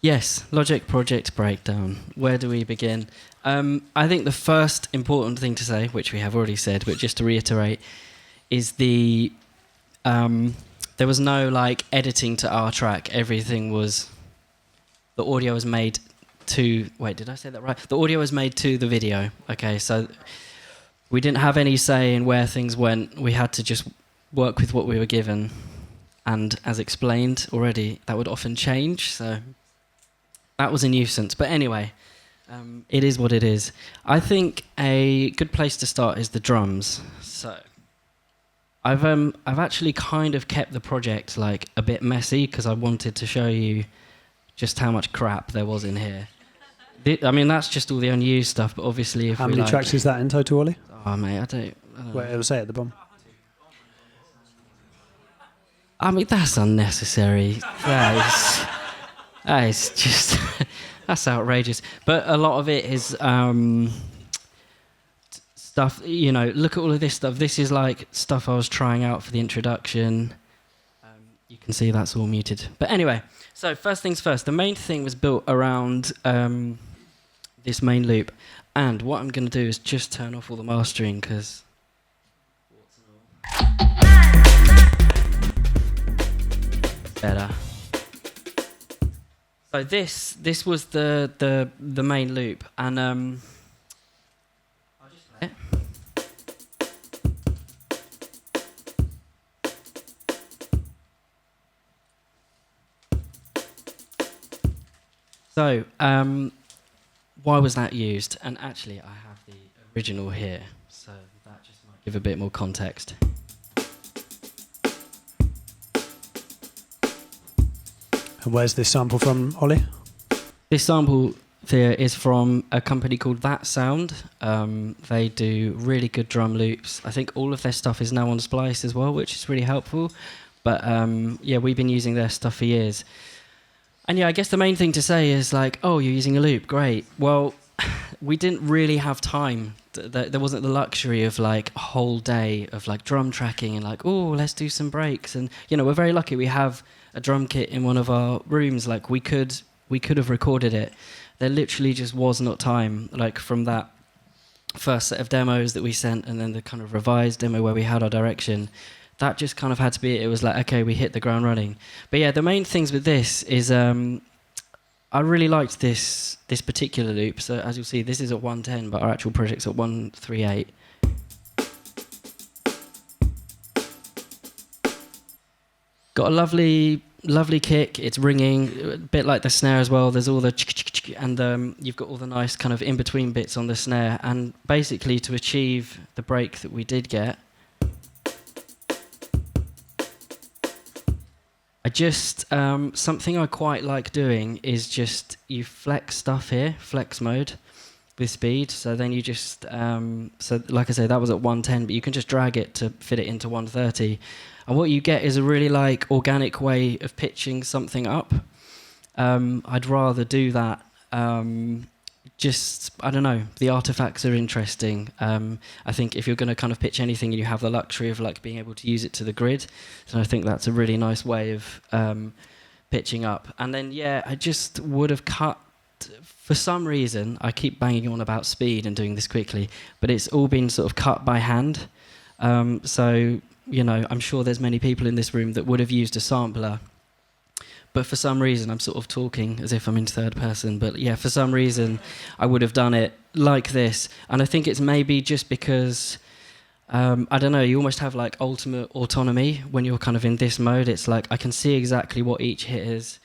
Yes, Logic Project Breakdown. Where do we begin? I think the first important thing to say, which we have already said, but just to reiterate, is there was no like editing to our track. Everything was the audio was made to. Wait, did I say that right? The audio was made to the video. Okay, so we didn't have any say in where things went. We had to just work with what we were given, and as explained already, that would often change. So that was a nuisance. But anyway, it is what it is. I think a good place to start is the drums. So I've actually kind of kept the project like a bit messy because I wanted to show you just how much crap there was in here. I mean, that's just all the unused stuff, but obviously if How many tracks is that in total, Ollie? Oh, mate, I don't know. Well, it'll say at the bottom. I mean, that's unnecessary. That is just... that's outrageous. But a lot of it is stuff, you know, look at all of this stuff. This is like stuff I was trying out for the introduction. You can see that's all muted. But anyway, so first things first. The main thing was built around this main loop. And what I'm going to do is just turn off all the mastering because... better. So this was the main loop, and I'll just play it. So why was that used? And actually, I have the original here, so that just might give a bit more context. And where's this sample from, Ollie? This sample there is from a company called That Sound. They do really good drum loops. I think all of their stuff is now on Splice as well, which is really helpful. But yeah, we've been using their stuff for years. And yeah, I guess the main thing to say is like, oh, you're using a loop, great. Well, we didn't really have time. There wasn't the luxury of like a whole day of like drum tracking and like, oh, let's do some breaks. And you know, we're very lucky we have a drum kit in one of our rooms. Like we could have recorded it. There literally just was not time. Like from that first set of demos that we sent, and then the kind of revised demo where we had our direction, that just kind of had to be it. It was like, okay, we hit the ground running. But yeah, the main things with this is I really liked this particular loop. So as you'll see, this is at 110, but our actual project's at 138. Got a lovely kick. It's ringing, a bit like the snare as well. There's all the and you've got all the nice kind of in-between bits on the snare. And basically to achieve the break that we did get, I just, something I quite like doing is just you flex stuff here, flex mode with speed. So then you just, so like I say, that was at 110, but you can just drag it to fit it into 130. And what you get is a really like organic way of pitching something up. I'd rather do that. Just, I don't know, the artifacts are interesting. I think if you're going to kind of pitch anything, you have the luxury of like being able to use it to the grid. So I think that's a really nice way of pitching up. And then, yeah, I just would have cut, for some reason, I keep banging on about speed and doing this quickly, but it's all been sort of cut by hand. So, you know, I'm sure there's many people in this room that would have used a sampler. But for some reason, I'm sort of talking as if I'm in third person. But yeah, for some reason, I would have done it like this. And I think it's maybe just because, I don't know, you almost have like ultimate autonomy when you're kind of in this mode. It's like I can see exactly what each hit is.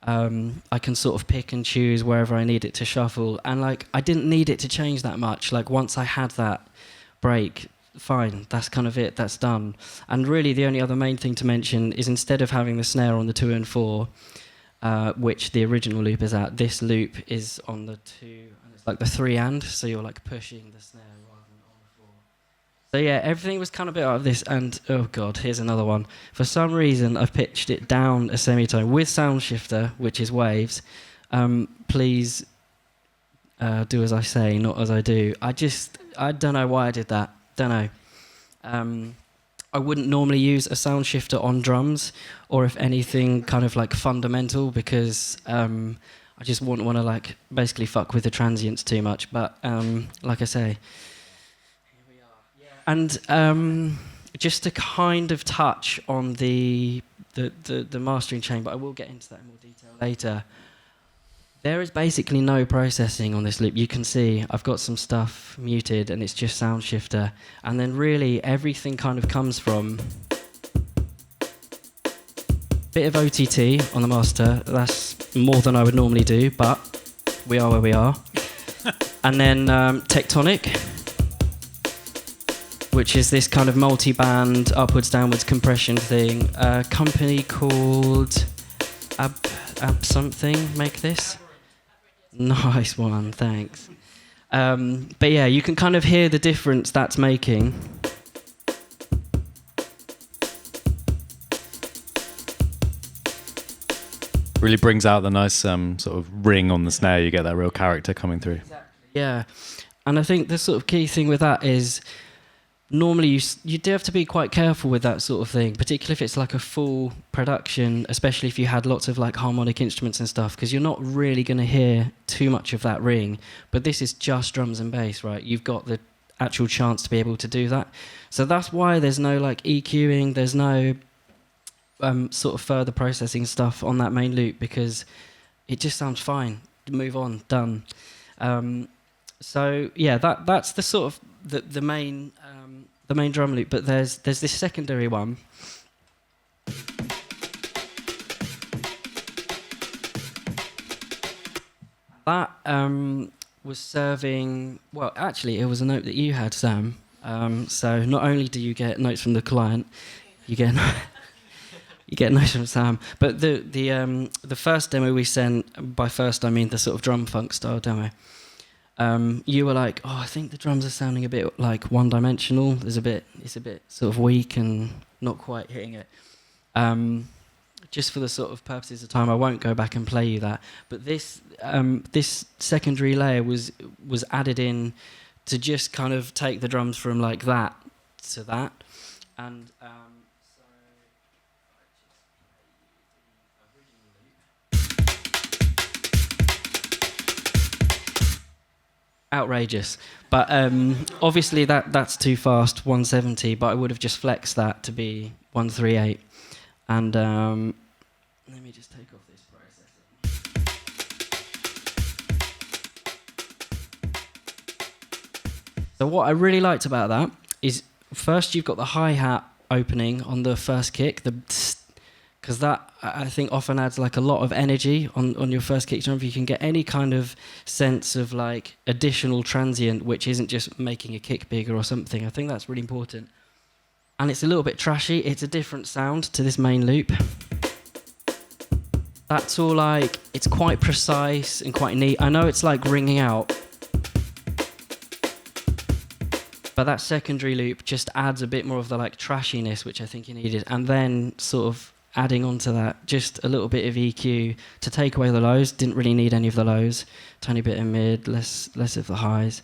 I can sort of pick and choose wherever I need it to shuffle. And like, I didn't need it to change that much. Like once I had that break, fine, that's kind of it, that's done. And really the only other main thing to mention is instead of having the snare on the 2 and 4, which the original loop is at, this loop is on the 2, and it's like the 3 and, so you're like pushing the snare rather than on the 4. So yeah, everything was kind of a bit out of this, and oh god, here's another one. For some reason I've pitched it down a semitone with sound shifter, which is waves. Please do as I say, not as I do. I don't know why I did that. Don't know. I wouldn't normally use a sound shifter on drums, or if anything, kind of like fundamental, because I just wouldn't want to like basically fuck with the transients too much. But like I say, here we are. Yeah. And just to kind of touch on the mastering chain, but I will get into that in more detail later. There is basically no processing on this loop. You can see I've got some stuff muted and it's just sound shifter. And then really everything kind of comes from bit of OTT on the master. That's more than I would normally do, but we are where we are. And then Tectonic, which is this kind of multi-band upwards downwards compression thing. A company called Ab something make this. Nice one, thanks. But yeah, you can kind of hear the difference that's making. Really brings out the nice sort of ring on the snare. You get that real character coming through. Exactly. Yeah, and I think the sort of key thing with that is normally you do have to be quite careful with that sort of thing, particularly if it's like a full production, especially if you had lots of like harmonic instruments and stuff, because you're not really going to hear too much of that ring. But this is just drums and bass, right? You've got the actual chance to be able to do that. So that's why there's no like EQing, there's no sort of further processing stuff on that main loop, because it just sounds fine. Move on, done. So yeah, that's the sort of the main drum loop, but there's this secondary one. That was serving, well, actually, it was a note that you had, Sam. So not only do you get notes from the client, you get you get notes from Sam. But the first demo we sent, by first I mean the sort of drum funk style demo. You were like, oh, I think the drums are sounding a bit like one-dimensional. It's a bit sort of weak and not quite hitting it. Just for the sort of purposes of time, I won't go back and play you that. But this secondary layer was added in to just kind of take the drums from like that to that. And outrageous, but obviously that's too fast, 170, but I would have just flexed that to be 138. And let me just take off this processing. So what I really liked about that is first you've got the hi-hat opening on the first kick, because that I think often adds like a lot of energy on your first kick drum. If you can get any kind of sense of like additional transient, which isn't just making a kick bigger or something, I think that's really important. And it's a little bit trashy. It's a different sound to this main loop. That's all like, it's quite precise and quite neat. I know it's like ringing out, but that secondary loop just adds a bit more of the like trashiness, which I think you needed. And then sort of adding onto that just a little bit of EQ to take away the lows. Didn't really need any of the lows. Tiny bit of mid, less of the highs.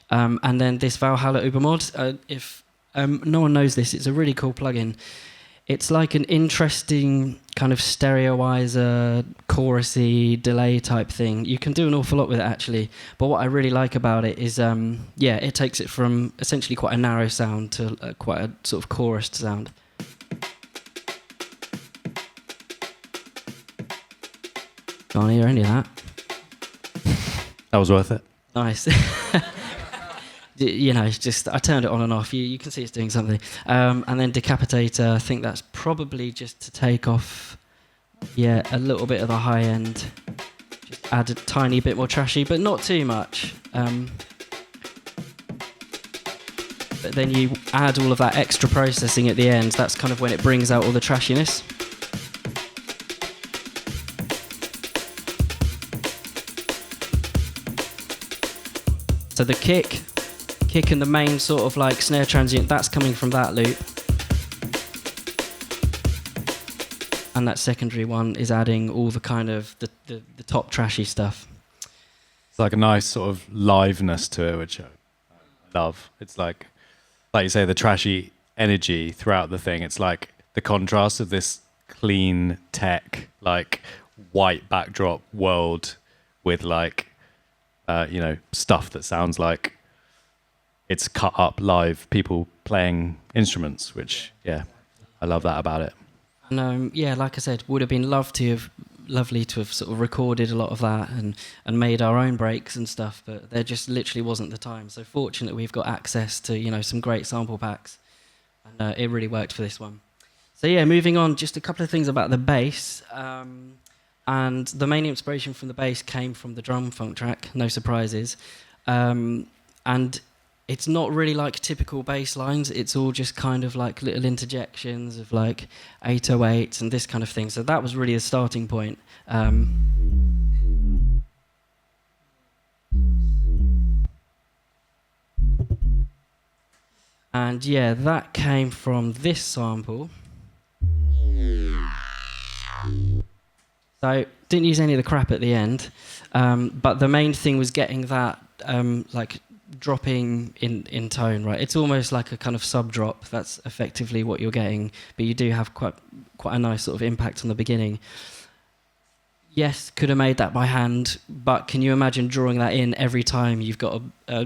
And then this Valhalla Ubermod, if no one knows this, it's a really cool plugin. It's like an interesting kind of stereoizer, chorusy, delay type thing. You can do an awful lot with it actually, but what I really like about it is, it takes it from essentially quite a narrow sound to quite a sort of chorused sound. Can't hear any of that. That was worth it. Nice. You know, it's just I turned it on and off. You can see it's doing something. And then Decapitator, I think that's probably just to take off, a little bit of the high end. Just add a tiny bit more trashy, but not too much. But then you add all of that extra processing at the end. That's kind of when it brings out all the trashiness. So the kick and the main sort of like snare transient, that's coming from that loop. And that secondary one is adding all the kind of the top trashy stuff. It's like a nice sort of liveness to it, which I love. It's like you say, the trashy energy throughout the thing. It's like the contrast of this clean tech, like white backdrop world with like, stuff that sounds like it's cut up live, people playing instruments, which, I love that about it. And like I said, would have been lovely to have sort of recorded a lot of that and made our own breaks and stuff, but there just literally wasn't the time. So fortunately, we've got access to some great sample packs, and it really worked for this one. So moving on, just a couple of things about the bass. And the main inspiration from the bass came from the drum funk track, no surprises. And it's not really like typical bass lines, it's all just kind of like little interjections of like 808s and this kind of thing. So that was really the starting point. And that came from this sample. So didn't use any of the crap at the end, but the main thing was getting that like dropping in tone, right? It's almost like a kind of sub drop. That's effectively what you're getting, but you do have quite a nice sort of impact on the beginning. Yes, could have made that by hand, but can you imagine drawing that in every time you've got a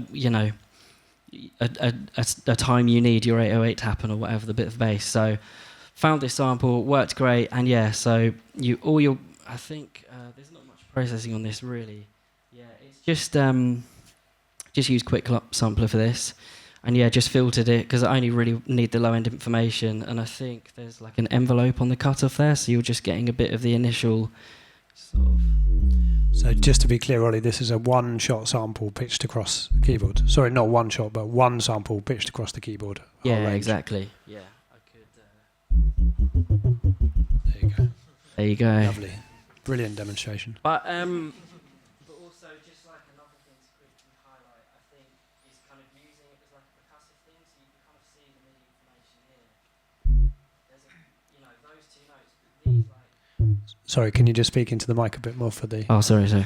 time you need your 808 to happen or whatever, the bit of bass. So found this sample, worked great, and so I think there's not much processing on this really. Yeah, it's just use Quick Sampler for this, and just filtered it because I only really need the low end information, and I think there's like an envelope on the cutoff there, so you're just getting a bit of the initial sort of. So just to be clear, Ollie, this is a one-shot sample pitched across the keyboard. Sorry, not one shot, but one sample pitched across the keyboard. Yeah, exactly. Yeah, I could. There you go. There you go. Lovely, brilliant demonstration. But also just like another thing to quickly highlight, I think, is kind of using it as like a percussive thing, so you can kind of see the MIDI information here. There's those two notes, but these like. Sorry, can you just speak into the mic a bit more for the... Oh, sorry.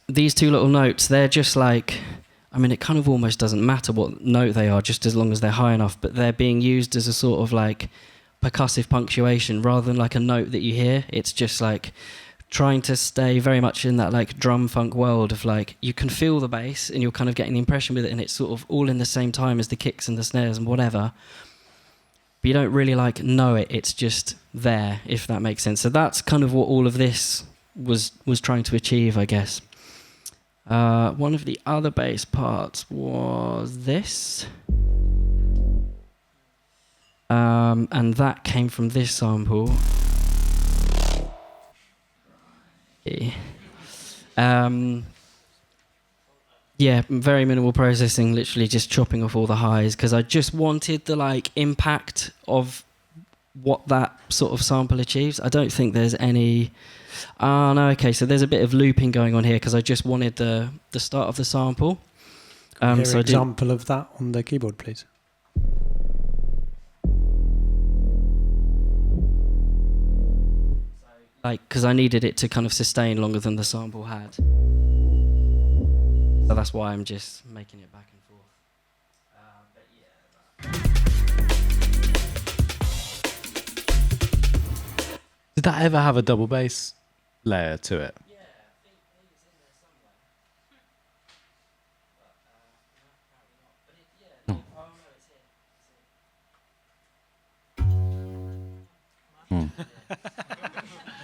These two little notes, they're just like... it kind of almost doesn't matter what note they are, just as long as they're high enough, but they're being used as a sort of like percussive punctuation rather than like a note that you hear. It's just like trying to stay very much in that like drum funk world of like, you can feel the bass and you're kind of getting the impression with it, and it's sort of all in the same time as the kicks and the snares and whatever. But you don't really like know it, it's just there, if that makes sense. So that's kind of what all of this was trying to achieve, I guess. One of the other bass parts was this. And that came from this sample. Very minimal processing, literally just chopping off all the highs, because I just wanted the like impact of what that sort of sample achieves. I don't think there's any... Oh, no, okay, so there's a bit of looping going on here because I just wanted the start of the sample. Hear an example of that on the keyboard, please. Like, because I needed it to kind of sustain longer than the sample had. So that's why I'm just making it back and forth. Did that ever have a double bass layer to it? Yeah, I think it was in there somewhere. But no, it's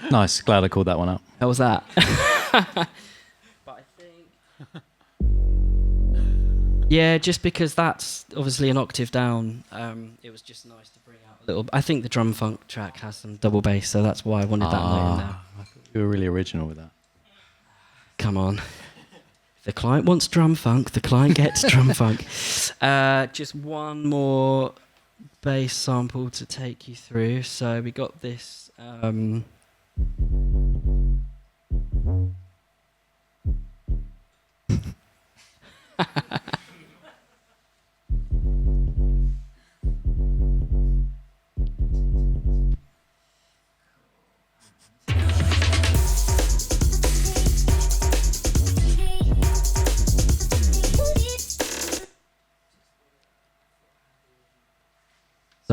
here. Nice, glad I called that one out. How was that? But I think... just because that's obviously an octave down, it was just nice to bring out a little... I think the drum funk track has some double bass, so that's why I wanted that note in there. I thought you were really original with that. Come on. If the client wants drum funk, the client gets drum funk. Just one more bass sample to take you through. So we got this...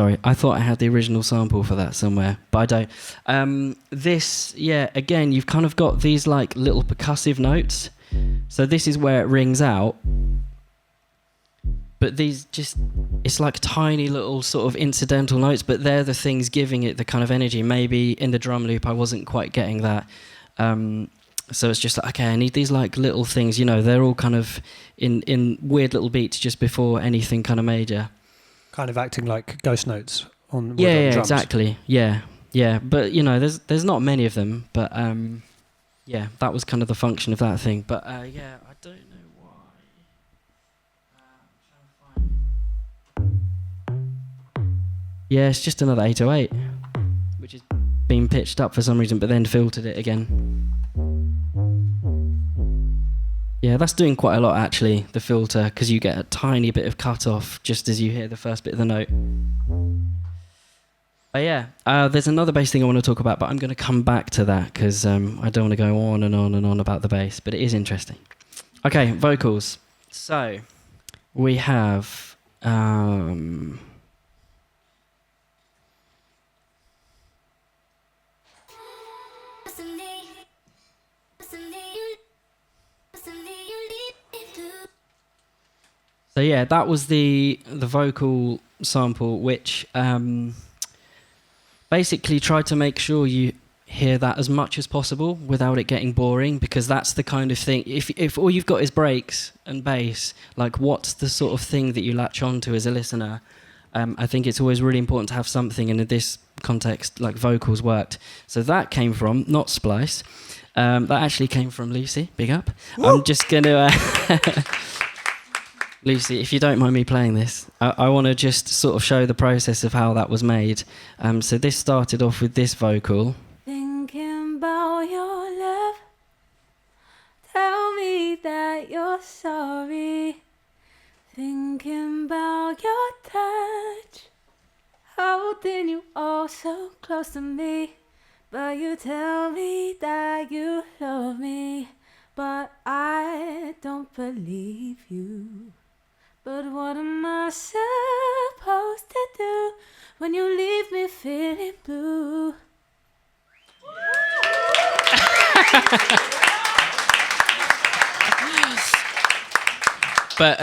Sorry, I thought I had the original sample for that somewhere, but I don't. This, yeah, again, you've kind of got these like little percussive notes. So this is where it rings out. But these just, it's like tiny little sort of incidental notes, but they're the things giving it the kind of energy. Maybe in the drum loop I wasn't quite getting that. So it's just like, okay, I need these like little things, you know, they're all kind of in weird little beats just before anything kind of major. Kind of acting like ghost notes on Yeah, on yeah, drums. exactly. Yeah, yeah. But you know, there's not many of them. But yeah, that was kind of the function of that thing. But yeah, I don't know why. I'm trying to find. Yeah, it's just another 808, which is being pitched up for some reason, but then filtered it again. Yeah, that's doing quite a lot actually, the filter, because you get a tiny bit of cut off just as you hear the first bit of the note. But yeah, there's another bass thing I want to talk about, but I'm going to come back to that because I don't want to go on and on and on about the bass, but it is interesting. Okay, vocals. So we have... So yeah, that was the vocal sample, which basically tried to make sure you hear that as much as possible without it getting boring, because that's the kind of thing. If all you've got is breaks and bass, like what's the sort of thing that you latch onto as a listener? I think it's always really important to have something, and in this context, like vocals worked. So that came from not Splice. That actually came from Lucy. Big up. Woo! I'm just gonna. Lucy, if you don't mind me playing this, I want to just sort of show the process of how that was made. So this started off with this vocal. Thinking about your love, tell me that you're sorry. Thinking about your touch, holding you all so close to me. But you tell me that you love me, but I don't believe you. But what am I supposed to do when you leave me feeling blue? But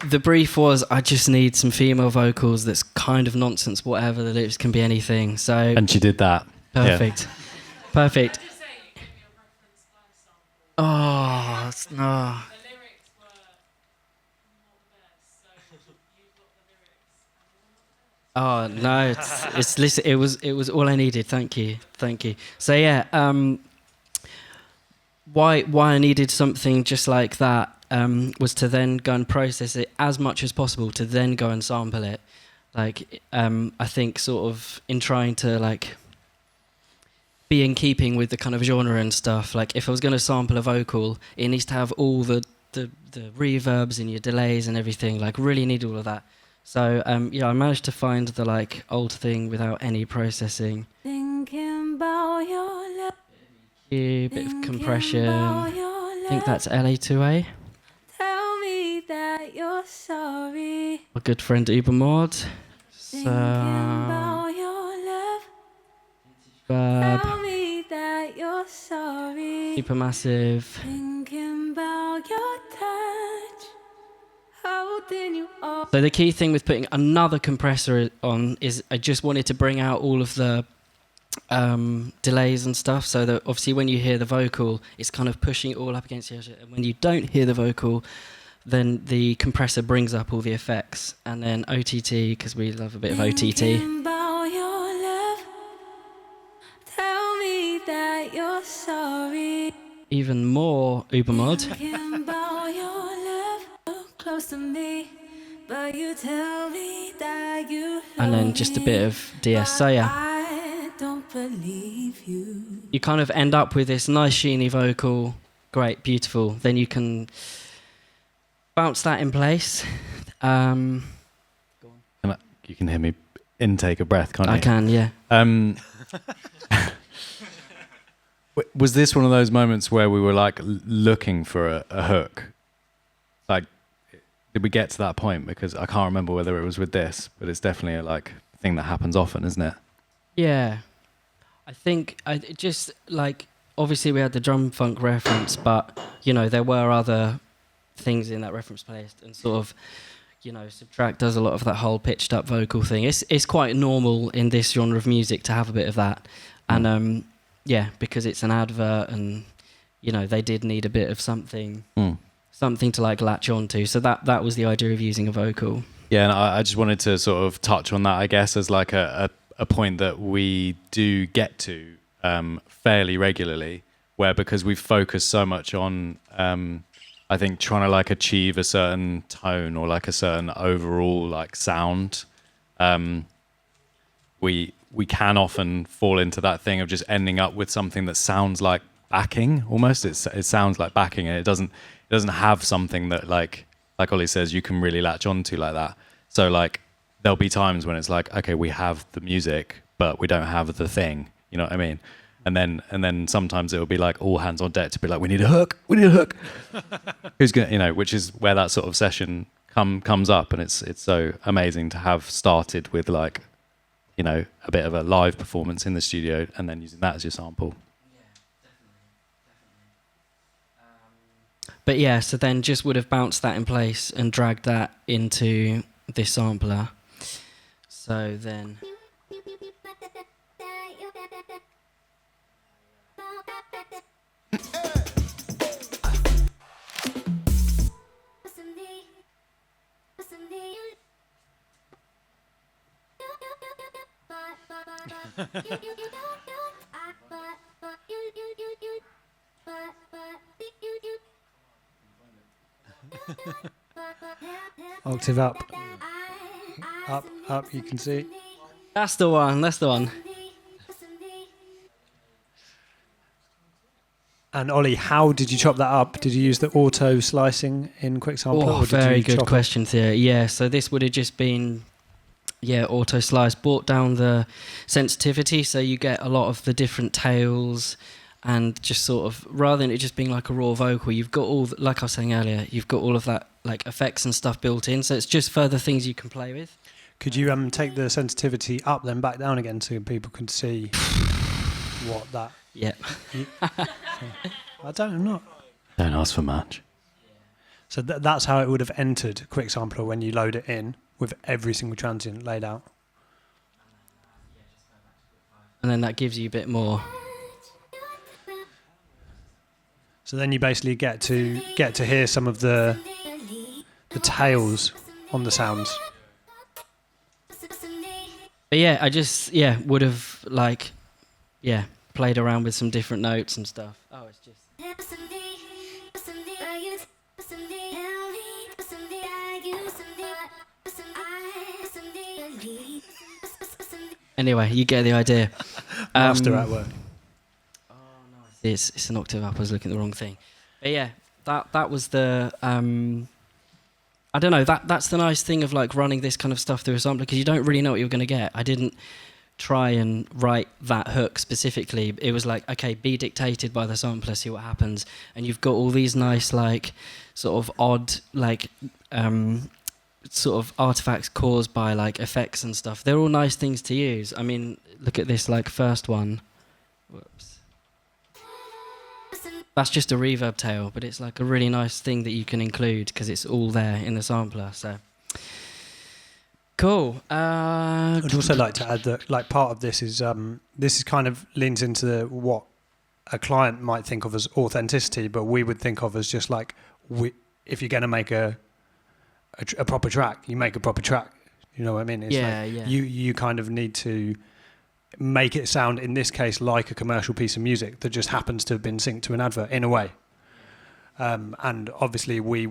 the brief was, I just need some female vocals that's kind of nonsense, whatever, the lyrics can be anything. So And she did that. perfect. Yeah. Perfect. Oh, it's, no. Oh no! It's listen. It was all I needed. Thank you. So yeah, why I needed something just like that was to then go and process it as much as possible, to then go and sample it. Like I think sort of in trying to like be in keeping with the kind of genre and stuff. Like if I was going to sample a vocal, it needs to have all the reverbs and your delays and everything. Like really need all of that. So yeah, I managed to find the like old thing without any processing. Thinking about your love, A bit of compression. I think that's LA2A. tell me that you're sorry. My good friend Ubermod. Thinking about your love, tell me that you're sorry. Supermassive. Thinking about your touch, holding you all. So the key thing with putting another compressor on is I just wanted to bring out all of the delays and stuff, so that obviously when you hear the vocal, it's kind of pushing it all up against the other. And when you don't hear the vocal, then the compressor brings up all the effects. And then OTT, because we love a bit of OTT. Thinking about your love, tell me that you're sorry. Even more Ubermod. Thinking about your love, so close to me, but you tell me that you love And then just a bit of DS. So yeah, I don't believe you. you kind of end up with this nice sheeny vocal. Great, beautiful. Then you can bounce that in place. You can hear me intake a breath, can't you? I can, yeah. Was this one of those moments where we were like looking for a hook? Like, did we get to that point? Because I can't remember whether it was with this, but it's definitely like thing that happens often, isn't it? Yeah. I think it just like obviously we had the drum funk reference, but you know there were other things in that reference playlist, and sort of you know Subtract does a lot of that whole pitched up vocal thing. It's quite normal in this genre of music to have a bit of that, and yeah, because it's an advert, and you know they did need a bit of something to like latch onto. So that was the idea of using a vocal. Yeah, and I just wanted to sort of touch on that, I guess, as like a point that we do get to fairly regularly, where because we've focused so much on, I think, trying to like achieve a certain tone or like a certain overall like sound, we can often fall into that thing of just ending up with something that sounds like backing almost. It sounds like backing, and it doesn't have something that like Ollie says you can really latch onto like that. So like there'll be times when it's like, okay, we have the music but we don't have the thing, you know what I mean? And then sometimes it'll be like all hands on deck to be like, we need a hook who's gonna, you know, which is where that sort of session comes up. And it's so amazing to have started with like, you know, a bit of a live performance in the studio and then using that as your sample. But yeah, so then just would have bounced that in place and dragged that into this sampler. So then... Octave up, you can see. That's the one. And Ollie, how did you chop that up? Did you use the auto slicing in Quick Sampler? Oh, very good question, Thea. Yeah, so this would have just been, auto slice, brought down the sensitivity, so you get a lot of the different tails, and just sort of, rather than it just being like a raw vocal, you've got all, like I was saying earlier, you've got all of that like effects and stuff built in, so it's just further things you can play with. Could you take the sensitivity up then back down again so people can see what that... Yeah. Don't ask for much. So that's how it would have entered Quick Sampler when you load it in with every single transient laid out. And then that gives you a bit more. So then you basically get to hear some of the tails on the sounds. But yeah, I just would have like played around with some different notes and stuff. Oh, it's just. Anyway, you get the idea. Master at work. Oh no, it's an octave up. I was looking at the wrong thing. But yeah, that was the. I don't know. That's the nice thing of like running this kind of stuff through a sampler, because you don't really know what you're going to get. I didn't try and write that hook specifically. It was like, okay, be dictated by the sampler, see what happens, and you've got all these nice like sort of odd like sort of artifacts caused by like effects and stuff. They're all nice things to use. I mean, look at this like first one. Whoops. That's just a reverb tail, but it's like a really nice thing that you can include because it's all there in the sampler. So cool. I'd also like to add that like part of this is kind of leans into what a client might think of as authenticity, but we would think of as just like if you're going to make a proper track, you make a proper track. You know what I mean? It's yeah. You kind of need to make it sound, in this case, like a commercial piece of music that just happens to have been synced to an advert in a way. And obviously we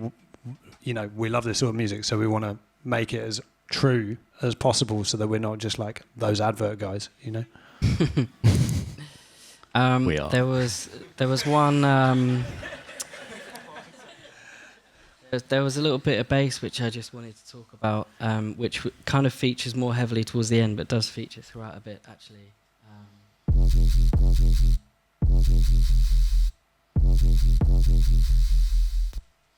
love this sort of music, so we want to make it as true as possible so that we're not just like those advert guys, you know? We are. There was one... There was a little bit of bass which I just wanted to talk about, which kind of features more heavily towards the end, but does feature throughout a bit, actually.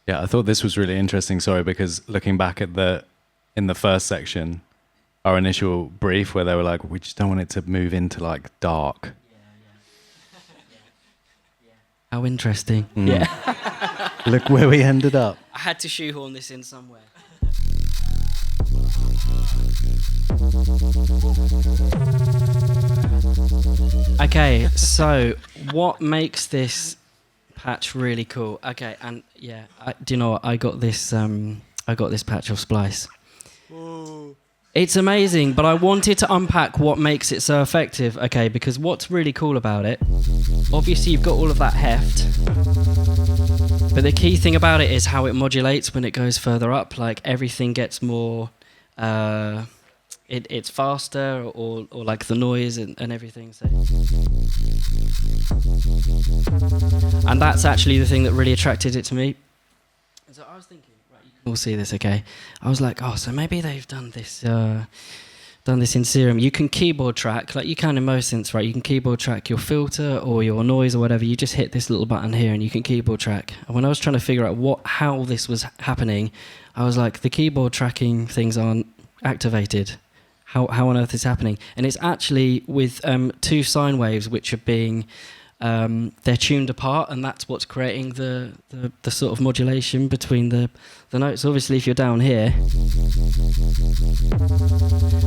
Yeah, I thought this was really interesting, sorry, because looking back at in the first section, our initial brief where they were like, we just don't want it to move into like dark. How interesting. Mm. Yeah. Look where we ended up. I had to shoehorn this in somewhere. Okay, so what makes this patch really cool? Okay, and yeah, do you know what? I got this patch off Splice. Whoa. It's amazing, but I wanted to unpack what makes it so effective. Okay, because what's really cool about it, obviously you've got all of that heft, but the key thing about it is how it modulates when it goes further up. Like everything gets more, it's faster, or like the noise and everything. So. And that's actually the thing that really attracted it to me. So I was thinking, right, you can all see this, okay? I was like, oh, so maybe they've done this in Serum. You can keyboard track, like you can in most synths, right? You can keyboard track your filter or your noise or whatever. You just hit this little button here and you can keyboard track. And when I was trying to figure out how this was happening, I was like, the keyboard tracking things aren't activated. How on earth is happening? And it's actually with two sine waves which are being they're tuned apart, and that's what's creating the sort of modulation between the notes. Obviously, if you're down here,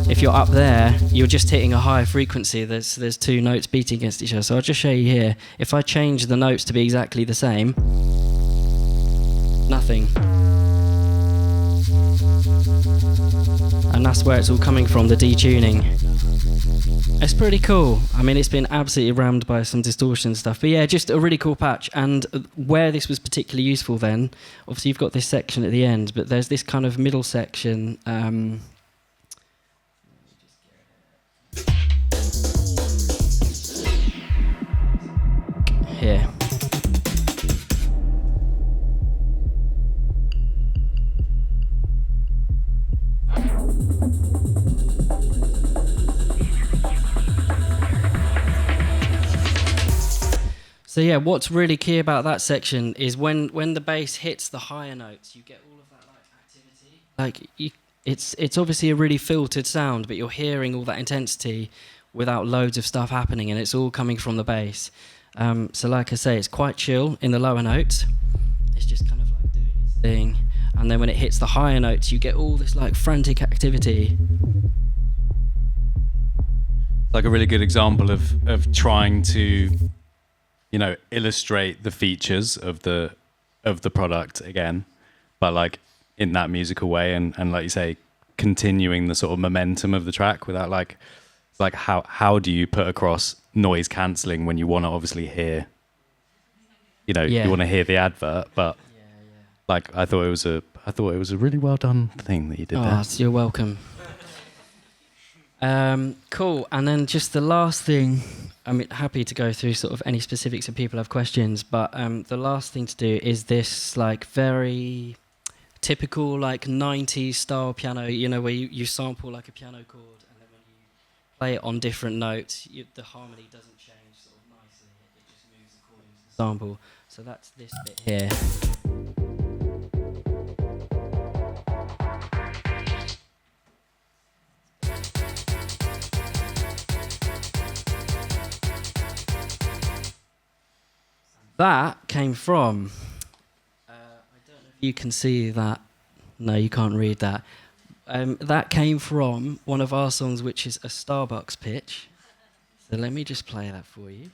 if you're up there, you're just hitting a higher frequency. There's two notes beating against each other. So I'll just show you here. If I change the notes to be exactly the same, nothing. And that's where it's all coming from, the detuning. It's pretty cool. I mean, it's been absolutely rammed by some distortion stuff. But yeah, just a really cool patch. And where this was particularly useful then, obviously you've got this section at the end, but there's this kind of middle section. Here. So yeah, what's really key about that section is when the bass hits the higher notes, you get all of that like activity. It's obviously a really filtered sound, but you're hearing all that intensity without loads of stuff happening, and it's all coming from the bass. So like I say, it's quite chill in the lower notes. It's just kind of like doing its thing, and then when it hits the higher notes, you get all this like frantic activity. Like a really good example of trying to, illustrate the features of the product again, but like in that musical way, and like you say, continuing the sort of momentum of the track without like how do you put across noise cancelling when you want to obviously hear, you want to hear the advert, but like I thought it was a really well done thing that you did there. You're welcome. Cool. And then just the last thing, I'm happy to go through sort of any specifics if people have questions, but the last thing to do is this like very typical like 90s style piano, where you sample like a piano chord, and then when you play it on different notes, the harmony doesn't change sort of nicely, it just moves according to the sample. So that's this bit here. That came from, I don't know if you can see that. No, you can't read that. That came from one of our songs, which is a Starbucks pitch. So let me just play that for you.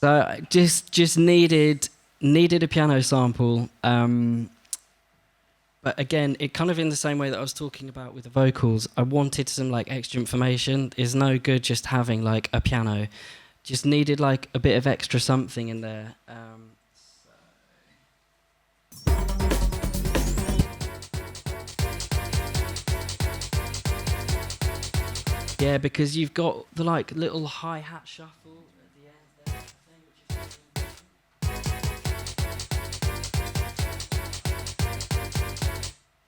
So I just needed a piano sample, but again, it kind of in the same way that I was talking about with the vocals. I wanted some like extra information. It's no good just having like a piano. Just needed like a bit of extra something in there. Yeah, because you've got the like little hi-hat shuffle.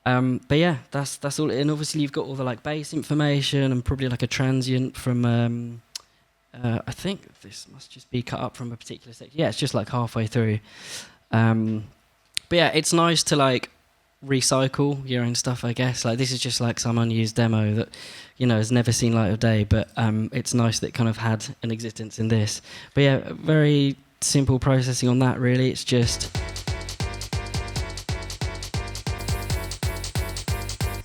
But yeah, that's all. And obviously you've got all the like bass information and probably like a transient from. I think this must just be cut up from a particular section. Yeah, it's just like halfway through. But yeah, it's nice to like recycle your own stuff, I guess. Like this is just like some unused demo that, has never seen light of day, but it's nice that it kind of had an existence in this. But yeah, very simple processing on that really. It's just...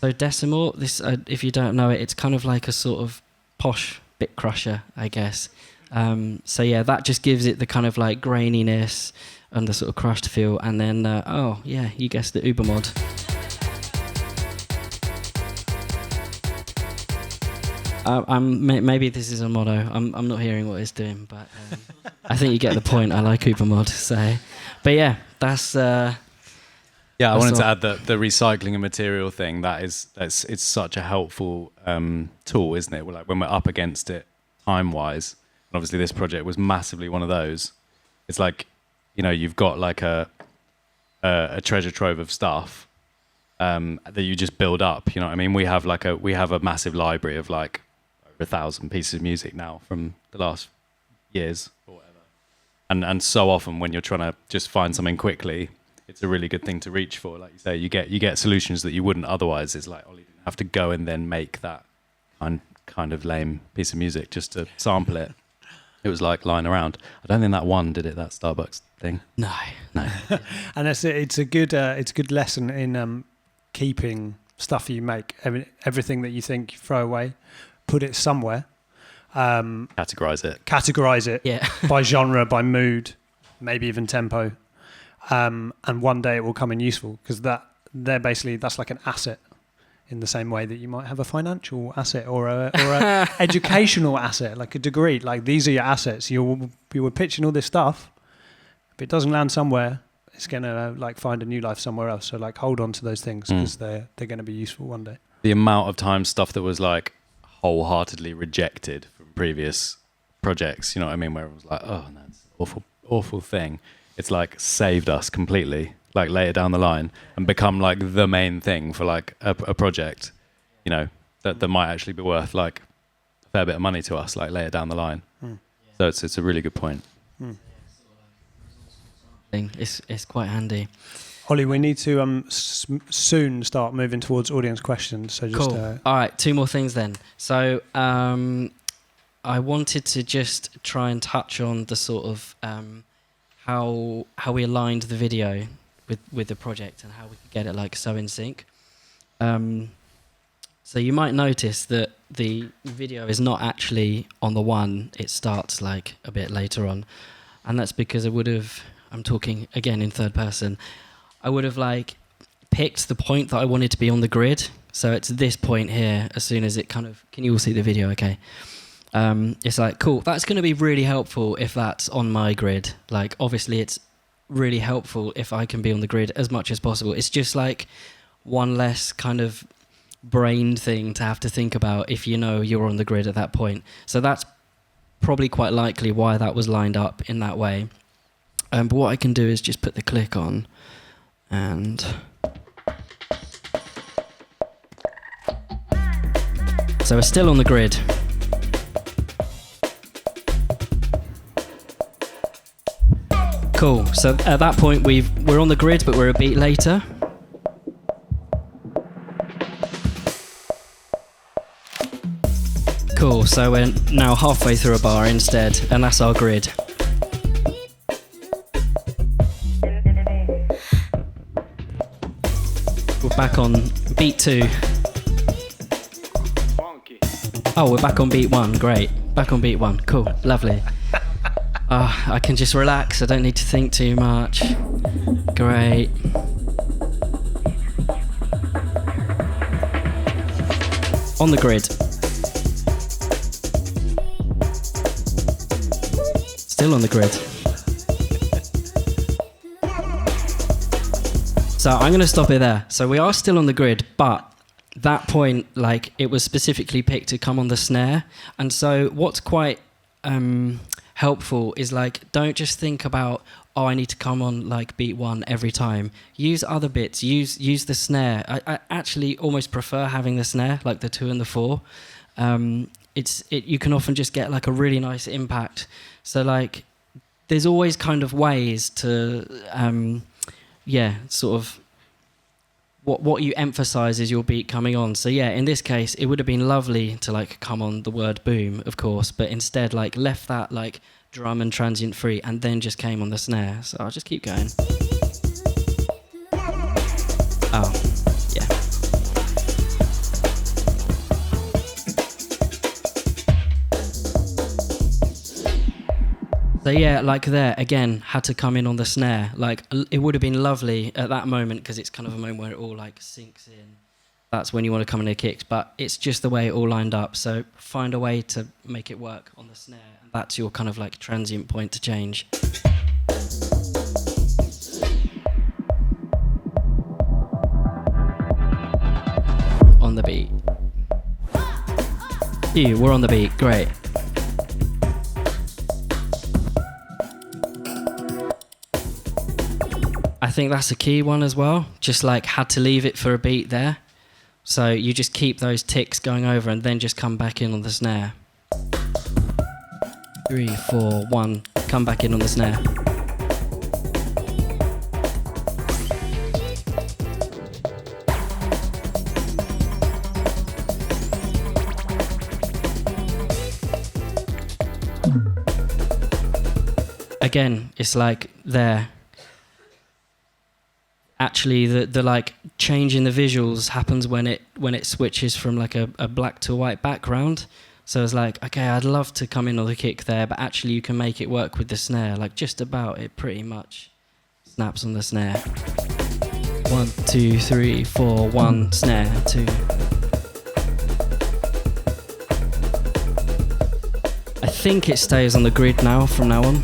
So Decimal, this, if you don't know it, it's kind of like a sort of posh bit crusher, I guess. So yeah, that just gives it the kind of like graininess and the sort of crushed feel. And then, oh yeah, you guessed it, Ubermod. Maybe this is a motto. I'm not hearing what it's doing, but I think you get the point. I like Ubermod, so. But yeah, that's... Yeah, I wanted to add that the recycling a material thing, it's such a helpful tool, isn't it? Like when we're up against it time-wise, and obviously this project was massively one of those. It's like, you've got like a treasure trove of stuff that you just build up. You know what I mean? We have a massive library of like over 1,000 pieces of music now from the last years or whatever. And so often when you're trying to just find something quickly, it's a really good thing to reach for. Like you say, you get solutions that you wouldn't otherwise. It's like Ollie didn't have to go and then make that kind of lame piece of music just to sample it. It was like lying around. I don't think that one did it, that Starbucks thing. No. And it's a good lesson in keeping stuff you make. I mean, everything that you think you throw away, put it somewhere. Categorize it. Yeah. By genre, by mood, maybe even tempo. And one day it will come in useful, because that's like an asset in the same way that you might have a financial asset or a educational asset, like a degree. Like these are your assets. You were pitching all this stuff. If it doesn't land somewhere, it's gonna like find a new life somewhere else. So like hold on to those things, because they're going to be useful one day. The amount of time stuff that was like wholeheartedly rejected from previous projects, you know what I mean, where it was like, oh, that's an awful thing. It's like saved us completely, like later down the line, and become like the main thing for like a project, that might actually be worth like a fair bit of money to us, like later down the line. So it's a really good point. It's quite handy. Ollie, we need to soon start moving towards audience questions. So just cool. All right, 2 more things then. So I wanted to just try and touch on the sort of how we aligned the video with the project and how we could get it like so in sync. So you might notice that the video is not actually on the one, it starts like a bit later on. And that's because I'm talking again in third person, I would have like picked the point that I wanted to be on the grid. So it's this point here, as soon as it kind of, can you all see the video okay? It's like, cool, that's going to be really helpful if that's on my grid. Like, obviously, it's really helpful if I can be on the grid as much as possible. It's just like one less kind of brain thing to have to think about if you're on the grid at that point. So that's probably quite likely why that was lined up in that way. But what I can do is just put the click on and... So we're still on the grid. Cool, so at that point we're on the grid, but we're a beat later. Cool, so we're now halfway through a bar instead, and that's our grid. We're back on beat 2. Oh, we're back on beat 1, great. Back on beat 1, cool, lovely. I can just relax, I don't need to think too much. Great. On the grid. Still on the grid. So I'm going to stop it there. So we are still on the grid, but that point, like, it was specifically picked to come on the snare. And so what's quite... helpful is like, don't just think about oh, I need to come on like beat 1 every time. Use other bits. Use the snare. I actually almost prefer having the snare, like the 2 and the 4. You can often just get like a really nice impact. So like, there's always kind of ways to, sort of what you emphasize is your beat coming on. So yeah, in this case, it would have been lovely to like come on the word boom, of course, but instead like left that like drum and transient free and then just came on the snare. So I'll just keep going. Oh, yeah. So yeah, like there, again, had to come in on the snare. Like, it would have been lovely at that moment, because it's kind of a moment where it all like sinks in. That's when you want to come in the kicks, but it's just the way it all lined up. So find a way to make it work on the snare, and that's your kind of like transient point to change. On the beat. We're on the beat, great. I think that's a key one as well. Just like had to leave it for a beat there. So you just keep those ticks going over and then just come back in on the snare. 3, 4, 1, come back in on the snare. Again, it's like there. Actually, the like change in the visuals happens when it switches from like a black to white background. So it's like, okay, I'd love to come in on the kick there, but actually you can make it work with the snare. Like just about, it pretty much snaps on the snare. 1, 2, 3, 4, 1, snare, 2. I think it stays on the grid now from now on.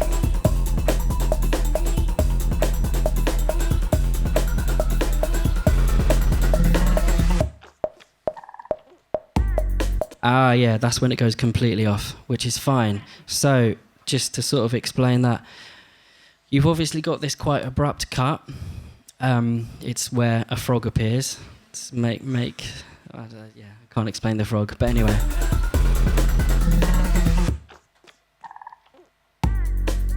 Ah, yeah, that's when it goes completely off, which is fine. So, just to sort of explain that, you've obviously got this quite abrupt cut. It's where a frog appears. It's I can't explain the frog, but anyway.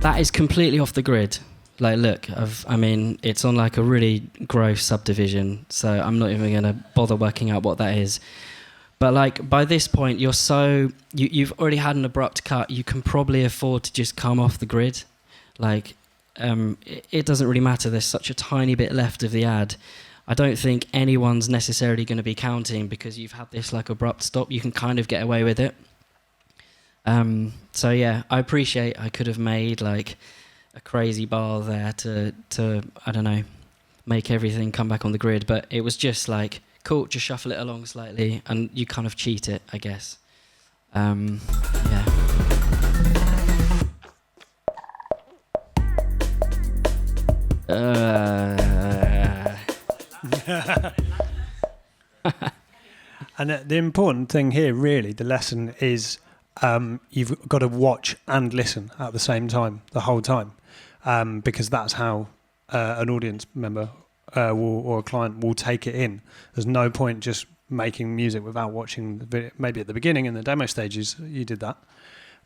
That is completely off the grid. Like, look, it's on like a really gross subdivision, so I'm not even going to bother working out what that is. But like by this point, you've already had an abrupt cut. You can probably afford to just come off the grid. Like, it doesn't really matter. There's such a tiny bit left of the ad. I don't think anyone's necessarily going to be counting because you've had this like abrupt stop. You can kind of get away with it. So yeah, I appreciate I could have made like a crazy bar there to I don't know, make everything come back on the grid. But it was just like, cool, just shuffle it along slightly, and you kind of cheat it, I guess. Yeah. And the important thing here, really, the lesson is you've got to watch and listen at the same time, the whole time, because that's how an audience member or a client will take it in. There's no point just making music without watching the video. Maybe at the beginning in the demo stages you did that,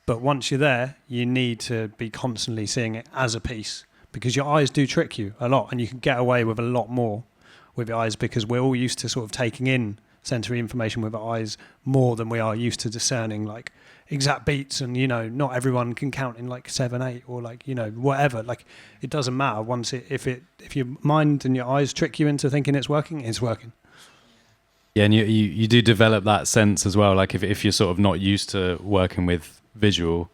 but once you're there, you need to be constantly seeing it as a piece, because your eyes do trick you a lot, and you can get away with a lot more with your eyes, because we're all used to sort of taking in sensory information with our eyes more than we are used to discerning like exact beats. And not everyone can count in like 7, 8 or like whatever. Like, it doesn't matter once if your mind and your eyes trick you into thinking it's working, it's working. Yeah, and you do develop that sense as well. Like if you're sort of not used to working with visual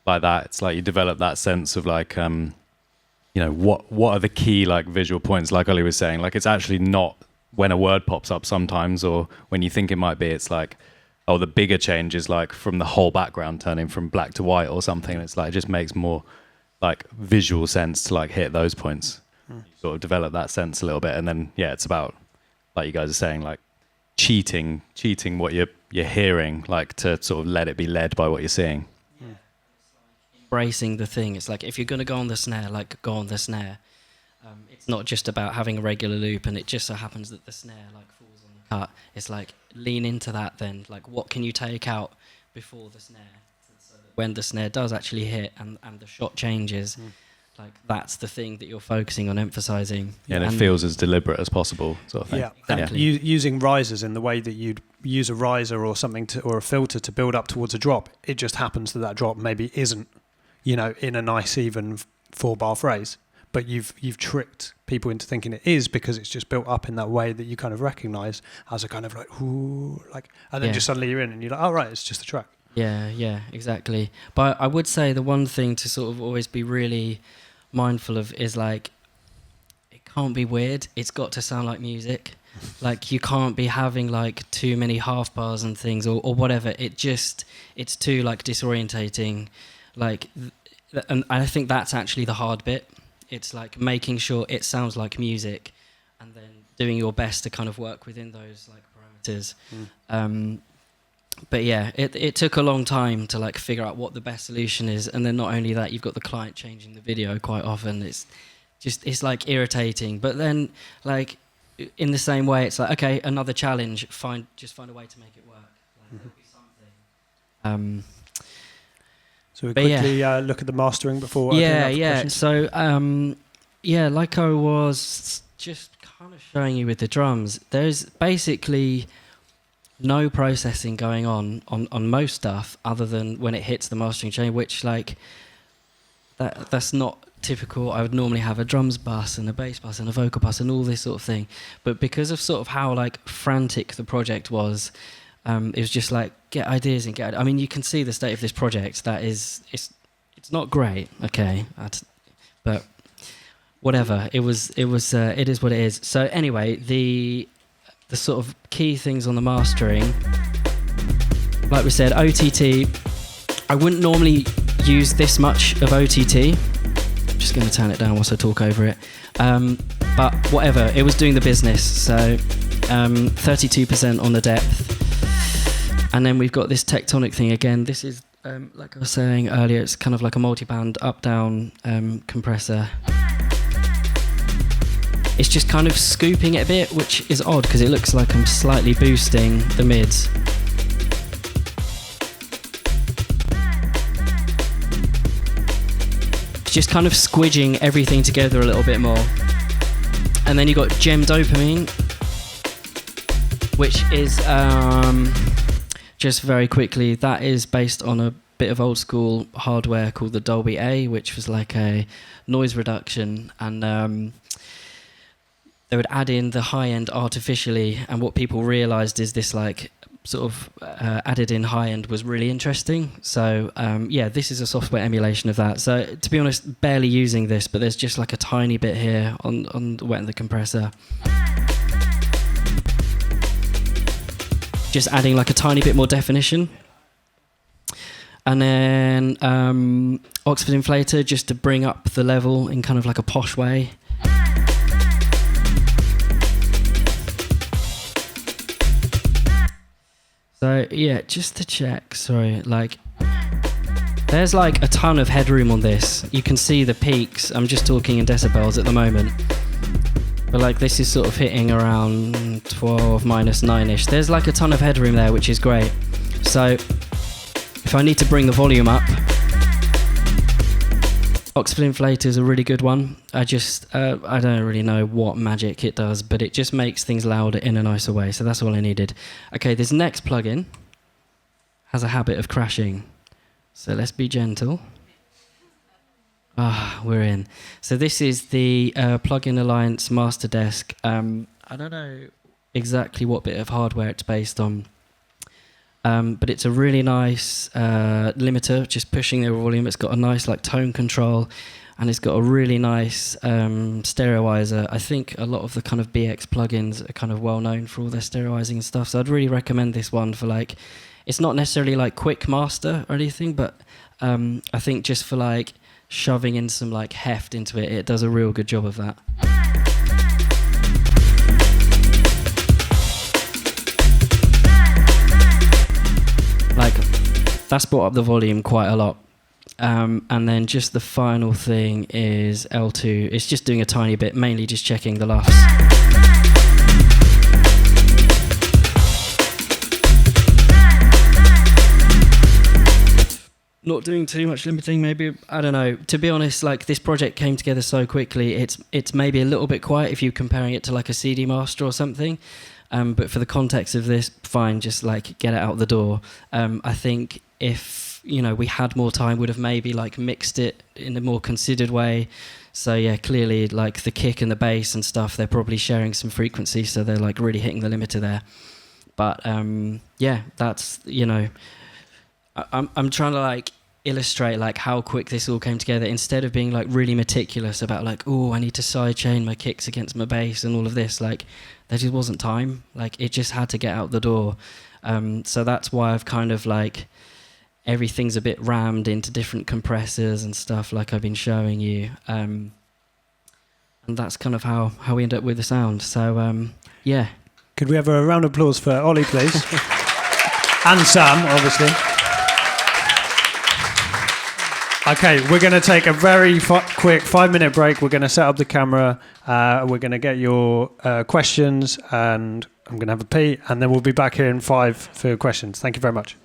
like that, it's like you develop that sense of like what are the key like visual points, like Ollie was saying. Like, it's actually not when a word pops up sometimes, or when you think it might be, it's like, oh, the bigger change is like from the whole background turning from black to white or something. It's like, it just makes more like visual sense to like hit those points. You sort of develop that sense a little bit, and then it's about, like you guys are saying, like cheating what you're hearing, like to sort of let it be led by what you're seeing. Yeah. It's like in embracing the thing. It's like, if you're going to go on the snare, like, go on the snare. It's not just about having a regular loop and it just so happens that the snare like falls on the cut. It's like, lean into that then. Like, what can you take out before the snare? So that when the snare does actually hit and the shot changes, like, that's the thing that you're focusing on, emphasizing. Yeah, and it feels as deliberate as possible, sort of thing. Yeah, Exactly. Using risers in the way that you'd use a riser or something or a filter to build up towards a drop. It just happens that drop maybe isn't, in a nice even 4-bar phrase. But you've tricked people into thinking it is because it's just built up in that way that you kind of recognise as a kind of like, ooh, like, and then just suddenly you're in and you're like, oh right, it's just a track. Yeah, exactly. But I would say the one thing to sort of always be really mindful of is like, it can't be weird. It's got to sound like music. Like, you can't be having like too many half bars and things or whatever. It's too like disorientating. Like, and I think that's actually the hard bit. It's like making sure it sounds like music and then doing your best to kind of work within those like parameters. But yeah, it took a long time to like figure out what the best solution is. And then not only that, you've got the client changing the video quite often. It's like irritating. But then like in the same way, it's like, okay, another challenge, just find a way to make it work. Like, there'll be something. So we quickly look at the mastering before. Yeah. So, like I was just kind of showing you with the drums, there's basically no processing going on most stuff other than when it hits the mastering chain, which like that's not typical. I would normally have a drums bus and a bass bus and a vocal bus and all this sort of thing. But because of sort of how like frantic the project was, it was just like, get ideas and I mean, you can see the state of this project. It's not great, okay, but whatever. It is what it is. So anyway, the sort of key things on the mastering, like we said, OTT. I wouldn't normally use this much of OTT. I'm just going to turn it down whilst I talk over it. But whatever, it was doing the business. So 32% on the depth. And then we've got this tectonic thing again. This is, like I was saying earlier, it's kind of like a multi-band up-down compressor. It's just kind of scooping it a bit, which is odd because it looks like I'm slightly boosting the mids. It's just kind of squidging everything together a little bit more. And then you've got gem dopamine, which is... just very quickly, that is based on a bit of old school hardware called the Dolby A, which was like a noise reduction, and they would add in the high end artificially, and what people realized is this like sort of added in high end was really interesting. So this is a software emulation of that. So to be honest, barely using this, but there's just like a tiny bit here on the wet and the compressor. Just adding like a tiny bit more definition. And then Oxford inflator just to bring up the level in kind of like a posh way. So yeah, just to check, sorry, like there's like a ton of headroom on this. You can see the peaks. I'm just talking in decibels at the moment. But like this is sort of hitting around 12 minus 9-ish. There's like a ton of headroom there, which is great. So if I need to bring the volume up, Oxford inflator is a really good one. I don't really know what magic it does, but it just makes things louder in a nicer way. So that's all I needed. Okay, this next plugin has a habit of crashing. So let's be gentle. We're in. So this is the Plugin Alliance Master Desk. I don't know exactly what bit of hardware it's based on, but it's a really nice limiter, just pushing the volume. It's got a nice like tone control, and it's got a really nice stereoizer. I think a lot of the kind of BX plugins are kind of well known for all their stereoizing and stuff. So I'd really recommend this one for like, it's not necessarily like quick master or anything, but I think just for like shoving in some like heft into it, it does a real good job of that. Like that's brought up the volume quite a lot. And then just the final thing is L2. It's just doing a tiny bit, mainly just checking the LUFs. Not doing too much limiting, maybe. I don't know. To be honest, like this project came together so quickly. It's maybe a little bit quiet if you're comparing it to like a CD master or something. But for the context of this, fine, just like get it out the door. I think if we had more time, would have maybe like mixed it in a more considered way. So yeah, clearly like the kick and the bass and stuff, they're probably sharing some frequency, so they're like really hitting the limiter there. But yeah, that's I'm trying to like illustrate like how quick this all came together, instead of being like really meticulous about like, oh, I need to sidechain my kicks against my bass and all of this. Like there just wasn't time. Like it just had to get out the door. So that's why I've kind of like everything's a bit rammed into different compressors and stuff like I've been showing you. And that's kind of how we end up with the sound. So yeah. Could we have a round of applause for Ollie, please? And Sam, obviously. Okay, we're going to take a very quick 5-minute break. We're going to set up the camera. We're going to get your questions, and I'm going to have a pee, and then we'll be back here in 5 for your questions. Thank you very much.